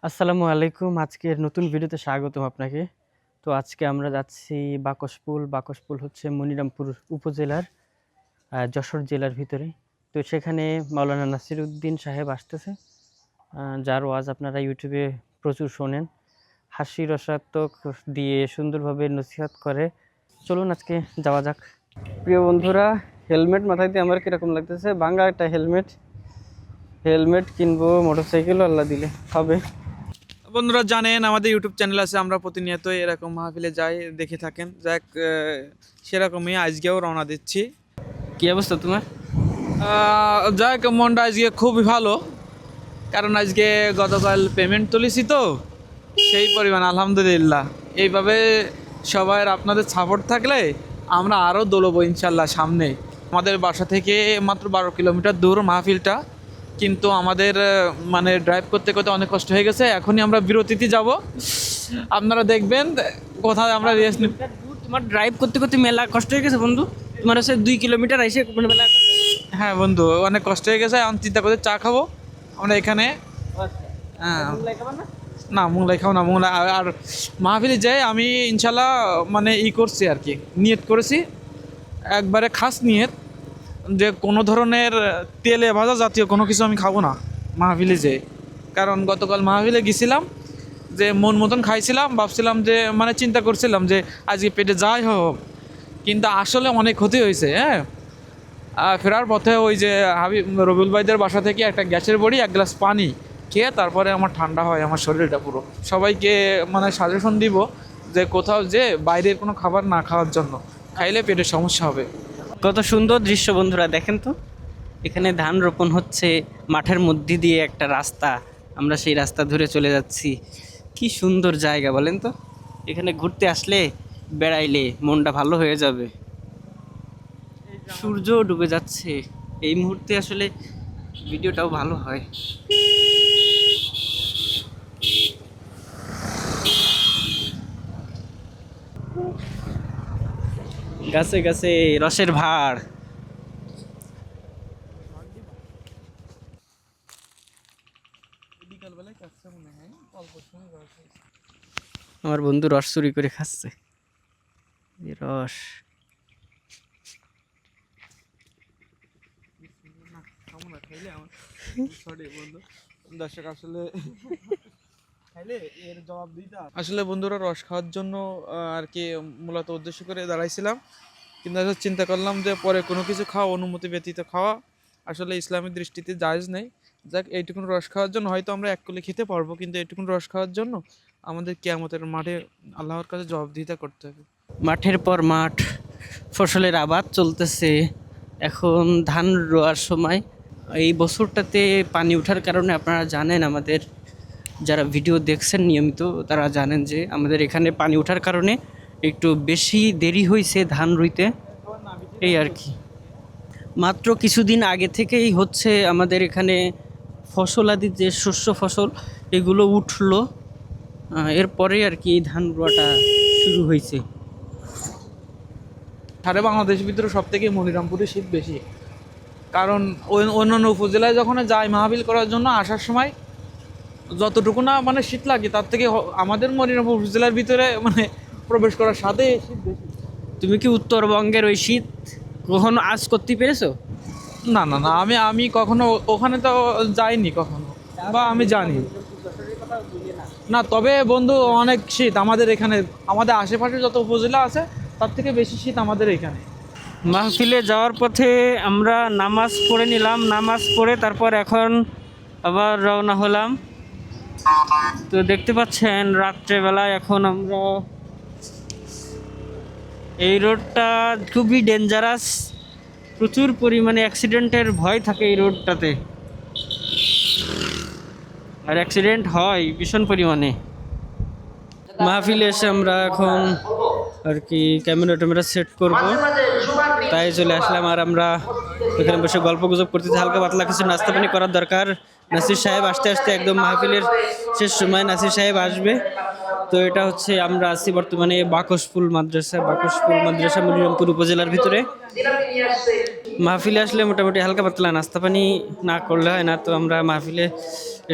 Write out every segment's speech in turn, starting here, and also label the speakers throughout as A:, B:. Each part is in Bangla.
A: আসসালামু আলাইকুম। আজকের নতুন ভিডিওতে স্বাগতম আপনাকে। তো আজকে আমরা যাচ্ছি বাকশপুল। বাকশপুল হচ্ছে মনিরামপুর উপজেলার যশোর জেলার ভিতরে। তো সেখানে মাওলানা নাসিরউদ্দিন সাহেব আসতেছে, যার ওয়াজ আপনারা ইউটিউবে প্রচুর শোনেন। হাসি রসাত্মক দিয়ে সুন্দরভাবে নসিহত করে। চলুন আজকে যাওয়া যাক। প্রিয় বন্ধুরা, হেলমেট মাথায় দিয়ে আমার কীরকম লাগতেছে? ভাঙা একটা হেলমেট। হেলমেট কিনবো, মোটরসাইকেলও আল্লাহ দিলে হবে।
B: বন্ধুরা জানেন আমাদের ইউটিউব চ্যানেল আছে, আমরা প্রতিনিয়ত এরকম মাহফিলে যাই, দেখে থাকেন। যাক, সেরকমই আজকেও রওনা দিচ্ছি।
A: কি অবস্থা তোমার?
B: যাক, মনটা আজকে খুবই ভালো, কারণ আজকে গতকাল পেমেন্ট তুলেছি, তো সেই পরিমাণ আলহামদুলিল্লাহ। এইভাবে সবাই আপনাদের সাপোর্ট থাকলে আমরা আরও দৌড়বো ইনশাল্লাহ সামনে। আমাদের বাসা থেকে মাত্র 12 কিলোমিটার দূর মাহফিলটা, কিন্তু আমাদের মানে ড্রাইভ করতে করতে অনেক কষ্ট হয়ে গেছে। এখনই আমরা বিরতিতে যাব, আপনারা দেখবেন কোথায় আমরা রেস্ট নিব।
A: তোমার ড্রাইভ করতে করতে মেলা কষ্ট হয়ে গেছে বন্ধু? তোমার হচ্ছে 2 কিলোমিটার আইসে মেলা?
B: হ্যাঁ বন্ধু, অনেক কষ্ট হয়ে গেছে। এখন চিন্তা করে চা খাবো আমরা এখানে। হ্যাঁ, না মোংলাই খাও না, মোংলাই। আর মাহফিলে যাই আমি ইনশাল্লাহ মানে করছি আর কি, নিয়ত করেছি একবারে খাস নিয়ত, যে কোনো ধরনের তেলে ভাজা জাতীয় কোনো কিছু আমি খাবো না মাহফিলে যেয়ে। কারণ গতকাল মাহফিলে গেছিলাম, যে মন মতন খাইছিলাম, ভাবছিলাম যে মানে চিন্তা করছিলাম যে আজকে পেটে যাই হোক, কিন্তু আসলে অনেক ক্ষতি হয়েছে। হ্যাঁ, ফেরার পথে ওই যে রবিউল ভাইদের বাসা থেকে একটা গ্যাসের বড়ি, 1 গ্লাস পানি খেয়ে তারপরে আমার ঠান্ডা হয় আমার শরীরটা পুরো। সবাইকে মানে সাজেশন দিব যে কোথাও যে বাইরের কোনো খাবার না খাওয়ার জন্য, খাইলে পেটের সমস্যা হবে।
A: কত সুন্দর দৃশ্য বন্ধুরা, দেখেন তো। এখানে ধান রোপণ হচ্ছে, মাঠের মধ্যে দিয়ে একটা রাস্তা, আমরা সেই রাস্তা ধরে চলে যাচ্ছি। কি সুন্দর জায়গা বলেন তো। এখানে ঘুরতে আসলে, বেড়াইলে মনটা ভালো হয়ে যাবে। সূর্য ডুবে যাচ্ছে এই মুহূর্তে, আসলে ভিডিওটাও ভালো হয়। গাছে গাছে রসের ভাড়। আমার বন্ধু রস চুরি করে খাচ্ছে, এই রস।
B: দর্শক আসলে বন্ধুরা রস খাওয়ার জন্য আর কি মূলত উদ্দেশ্য করে দাঁড়াইছিলাম, কিন্তু আসলে চিন্তা করলাম যে পরে কোনো কিছু খাওয়া, অনুমতি ব্যতীত খাওয়া আসলে ইসলামিক দৃষ্টিতে জায়েজ নেই। যাক, এইটুকুন রস খাওয়ার জন্য হয়তো আমরা এক কুলে খেতে পারবো, কিন্তু এইটুকুন রস খাওয়ার জন্য আমাদের কিয়ামতের মাঠে আল্লাহর কাছে জবাবদিহিতা করতে হবে।
A: মাঠের পর মাঠ, ফসলের আবাদ চলতেছে। এখন ধান রোয়ার সময়। এই বছরটাতে পানি ওঠার কারণে আপনারা জানেন, আমাদের যারা ভিডিও দেখছেন নিয়মিত তারা জানেন যে আমাদের এখানে পানি ওঠার কারণে একটু বেশি দেরি হয়েছে ধান রুইতে, এই আর কি। মাত্র কিছুদিন আগে থেকেই হচ্ছে আমাদের এখানে ফসলাদি, যে শস্য ফসল, এগুলো উঠলো। এরপরে আর কি ধান রোয়াটা শুরু হয়েছে।
B: সারা বাংলাদেশের ভিতরে সব থেকে মনিরামপুরে শীত বেশি, কারণ অন্যান্য উপজেলায় যখন যাই মাহফিল করার জন্য, আসার সময় যতটুকু না মানে শীত লাগে, তার থেকে আমাদের মনিরামপুর উপজেলার ভিতরে মানে প্রবেশ করার সাথে শীত বেশি।
A: তুমি কি উত্তরবঙ্গের ওই শীত কখনো আজ করতে পেরেছো?
B: না না না, আমি কখনো ওখানে তো যাইনি কখনো, বা আমি জানি না। তবে বন্ধু, অনেক শীত আমাদের এখানে, আমাদের আশেপাশে যত উপজেলা আছে তার থেকে বেশি শীত আমাদের এখানে।
A: মাহফিলে যাওয়ার পথে আমরা নামাজ পড়ে নিলাম, নামাজ পড়ে তারপর এখন আবার রওনা হলাম। তো দেখতে পাচ্ছেন রাত্রেবেলায় এখন আমরা, এই রোডটা খুবই ডেঞ্জারাস, প্রচুর পরিমাণে অ্যাক্সিডেন্টের ভয় থাকে এই রোডটাতে, আর অ্যাক্সিডেন্ট হয় ভীষণ পরিমাণে। মাহফিলে এসে আমরা এখন আর কি ক্যামেরা সেট করব, তাই চলে আসলাম। আর আমরা এখানে বসে গল্প গুজব করতেছি, হালকা পাতলা কিছু নাস্তা পানি করার দরকার। নাসির সাহেব আসতে আসতে একদম মাহফিলের শেষ সময় নাসির সাহেব আসবে। তো এটা হচ্ছে, আমরা আছি বর্তমানে বাকশপুল মাদ্রাসা, মনিরামপুর উপজেলার ভিতরে। মাহফিলে আসলে মোটামুটি হালকা পাতলা নাস্তা পানি না করলে হয় না, তো আমরা মাহফিলে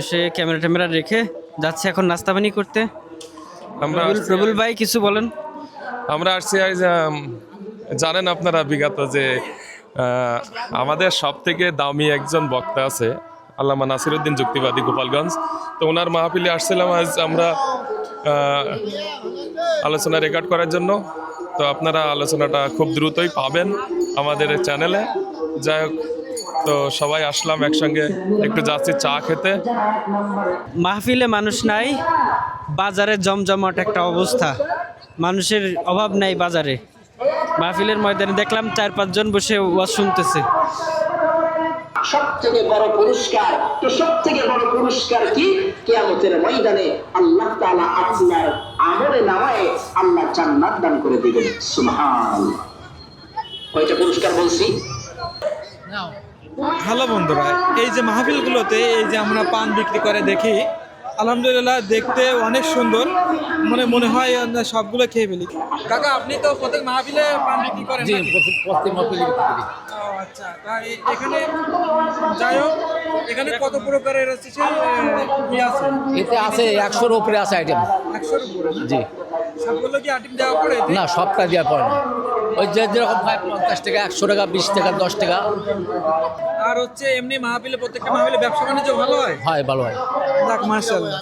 A: এসে ক্যামেরা ট্যামেরা রেখে যাচ্ছি এখন নাস্তা পানি করতে।
C: আমরা
A: প্রবুল ভাই কিছু বলেন।
C: আমরা আসছি আজ, জানেন আপনারা বিগত যে আমাদের সব থেকে দামি একজন বক্তা আছে আল্লামা নাসিরউদ্দিন যুক্তিবাদী গোপালগঞ্জ, তো ওনার মাহফিলে আসছিলাম আজ আমরা আলোচনা রেকর্ড করার জন্য। তো আপনারা আলোচনাটা খুব দ্রুতই পাবেন আমাদের চ্যানেলে। যাই হোক, তো সবাই আসলাম একসঙ্গে, একটু যাচ্ছি চা খেতে।
A: মাহফিলে মানুষ নাই, বাজারে জমজমাট একটা অবস্থা, মানুষের অভাব নাই বাজারে। মাহফিলের ময়দানে দেখলাম 4-5 জন বসে ওয়াজ শুনতেছে।
D: সবথেকে বড় পুরস্কার, তো সবথেকে বড় পুরস্কার কি? কিয়ামতের ময়দানে আল্লাহ তাআলা আপনার আমলে নামায়ে আল্লাহ জান্নাত দান করে দিবেন। সুবহানাল্লাহ। কয়টা পুরস্কার বলছি?
B: হ্যালো বন্ধুরা, এই যে মাহফিলগুলোতে এই যে আমরা পান বিক্রি করে দেখি, আলহামদুলিল্লাহ দেখতে অনেক সুন্দর, মনে হয় আমরা সবগুলো খেয়ে ফেলি। কাকা, আপনি তো প্রত্যেক মাহফিলে পান বিক্রি করেন?
E: জি, প্রত্যেক মাহফিলে বিক্রি করি।
B: ও আচ্ছা, তা এখানে যাই হোক, এখানে কত প্রকারের আছে সেই আছে?
E: এতে আছে 100-র উপরে আছে আইটেম।
B: 100-র উপরে?
E: জি।
B: সবগুলো কি আইটেম দেওয়া পড়ে?
E: না, সবটা দেওয়া পড়ে না। ওই যেরকম 50 টাকা, 100 টাকা, 20 টাকা, 10 টাকা।
B: আর হচ্ছে এমনি মাহফিলে, প্রত্যেকটা মাহফিলে ব্যবসা বাণিজ্য ভালো হয়?
E: হয়, ভালো হয়।
B: যাক, মাশাআল্লাহ।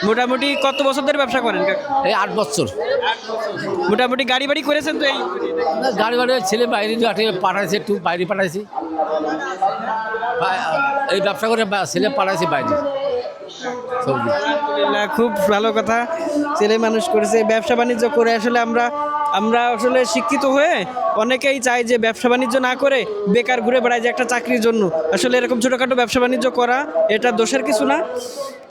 A: মোটামুটি কত বছর ধরে ব্যবসা করেন কাকা?
E: এই 8 বছর।
A: মোটামুটি গাড়ি বাড়ি করেছেন তো? এই
E: না, গাড়ি বাড়ি ছেলে বাইরে পাঠাইছে, একটু বাইরে পাঠাইছি। এই ব্যবসা করে ছেলে পাঠাইছি বাইরে। সবজি।
A: আলহামদুলিল্লাহ, খুব ভালো কথা। ছেলে মানুষ করেছে, ব্যবসা বাণিজ্য করে আসলে আমরা আসলে শিক্ষিত হয়ে অনেকেই চাই যে ব্যবসা বাণিজ্য না করে বেকার ঘুরে বেড়ায় যে একটা চাকরির জন্য। আসলে এরকম ছোটোখাটো ব্যবসা বাণিজ্য করা এটা দোষের কিছু না।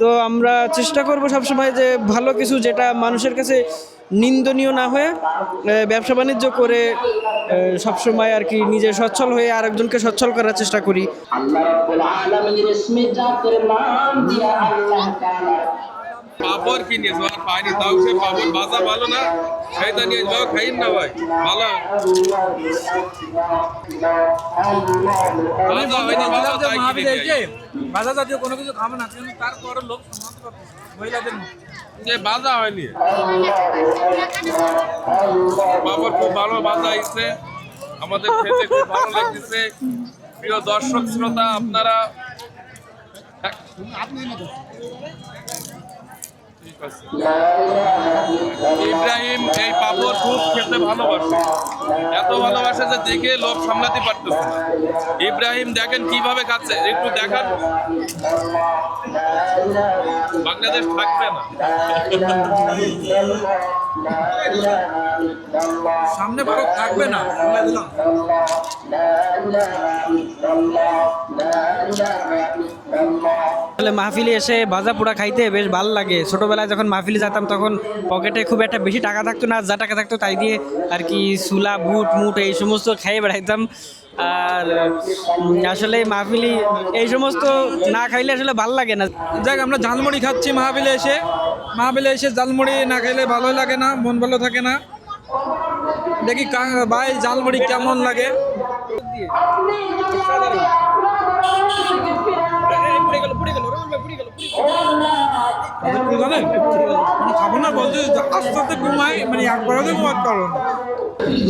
A: তো আমরা চেষ্টা করব সবসময় যে ভালো কিছু, যেটা মানুষের কাছে নিন্দনীয় না হয়ে ব্যবসা বাণিজ্য করে সবসময় আর কি নিজে সচ্ছল হয়ে আরেকজনকে সচ্ছল করার চেষ্টা করি।
D: আল্লাহ রাব্বুল আলামিনের ইসমে জাতের নাম দিয়া আল্লাহ তাআলা
C: পাপড় কিনেছো আর পানি তাও, সে পাপড় ভাজা ভালো না, সেইটা নিয়ে যাও, খাইন না ভাই, ভালো ভাজা হয়নি, ভাজা তাই কিনে নিয়ে আই।
B: ভাজা জাতীয় কোনো কিছু খাবে না, কিন্তু তারপরও লোক সমাজ করে মহিলাদের মধ্যে।
C: যে ভাজা হয়নি, পাপড় খুব ভালো ভাজা হয়েছে, আমাদের খেতে খুব ভালো লাগতেছে। প্রিয় দর্শক শ্রোতা, আপনারা ইব্রাহিম এই পাপড় খুব খেতে ভালোবাসে, এত ভালোবাসে যে দেখে লোভ সামলাতে পারতেছে না। ইব্রাহিম দেখেন কিভাবে খাচ্ছে, একটু দেখান, বাংলাদেশ থাকবে না।
B: সামনে ভারত থাকবে না।
A: আসলে মাহফিলে এসে ভাজা পোড়া খাইতে বেশ ভালো লাগে। ছোটোবেলায় যখন মাহফিলে যেতাম তখন পকেটে খুব একটা বেশি টাকা থাকতো না, যা টাকা থাকতো তাই দিয়ে আর কি সুলা বুট মুট এই সমস্ত খেয়ে বেড়াইতাম। আর আসলে মাহফিলি এই সমস্ত না খাইলে আসলে ভালো লাগে না।
B: যাক, আমরা ঝালমুড়ি খাচ্ছি মাহফিলে এসে ঝালমুড়ি না খাইলে ভালোই লাগে না, মন ভালো থাকে না। দেখি ভাই ঝালমুড়ি কেমন লাগে। জানেন খাবো না বলছে, আস্তে আস্তে ঘুমাই, একবারে ঘুমাতে পারো না।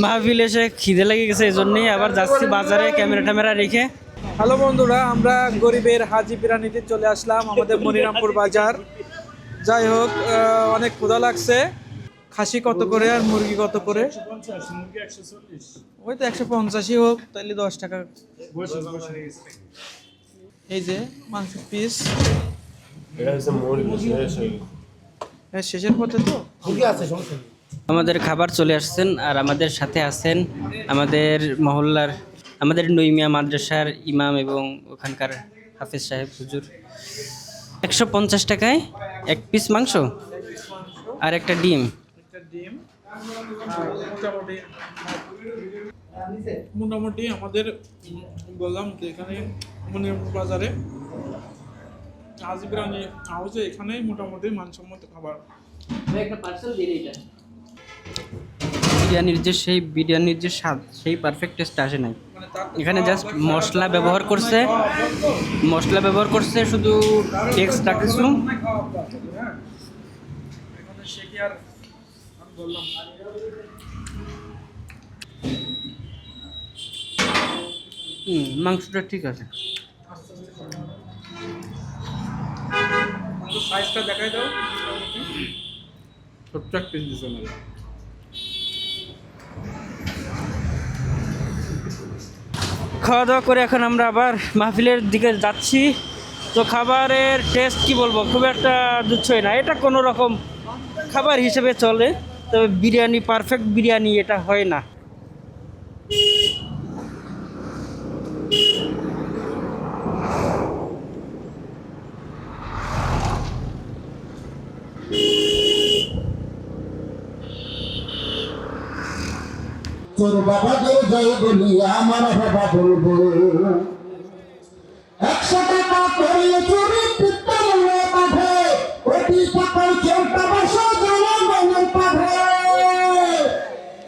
A: মাহফিল এসে খিদে লেগে গেছে, এই জন্যই আবার যাচ্ছি বাজারে ক্যামেরা ট্যামেরা রেখে।
B: হ্যালো বন্ধুরা, আমরা গরিবের হাজি বিরিয়ানিতে চলে আসলাম, আমাদের মনিরামপুর বাজার। যাই হোক, অনেক ক্ষুধা লাগছে। খাসি কত করে আর মুরগি কত করে? ওই তো 150 হোক, তাহলে 10 টাকা। এই যে মাংস পিস শেষের পথে তো
A: আমাদের খাবার চলে আসছেন, আর আমাদের সাথে আছেন আমাদের মহল্লার, আমাদের নইমিয়া মাদ্রাসার ইমাম এবং ওখানকার হাফেজ সাহেব হুজুর। 150 টাকায় 1 পিস মাংস আর একটা ডিম।
B: মোটামুটি আমাদের বললাম যে এখানে মনিরামপুর বাজারে হাজি বিরিয়ানি হাউসে এখানেই মোটামুটি মানসম্মত খাবার।
A: একটা পার্সেল দিন। এটা বিরিয়ানির যে স্বাদ সেই পারফেক্ট টেস্ট আসে নাই। এখানে জাস্ট মশলা ব্যবহার করছে শুধু এক্সট্রা কিছু। মাংসটা ঠিক আছে।
B: সাইজটা দেখাই দাও, ছোট্ট এক পিস দিছে না।
A: খাওয়া দাওয়া করে এখন আমরা আবার মাহফিলের দিকে যাচ্ছি। তো খাবারের টেস্ট কি বলবো, খুব একটা জুচ্ছই না, এটা কোনো রকম খাবার হিসেবে চলে, তবে বিরিয়ানি পারফেক্ট বিরিয়ানি এটা হয় না।
F: তোর বাবাকে জয় বলি আমার বাবা বলবো 100 টাকা করে চুরি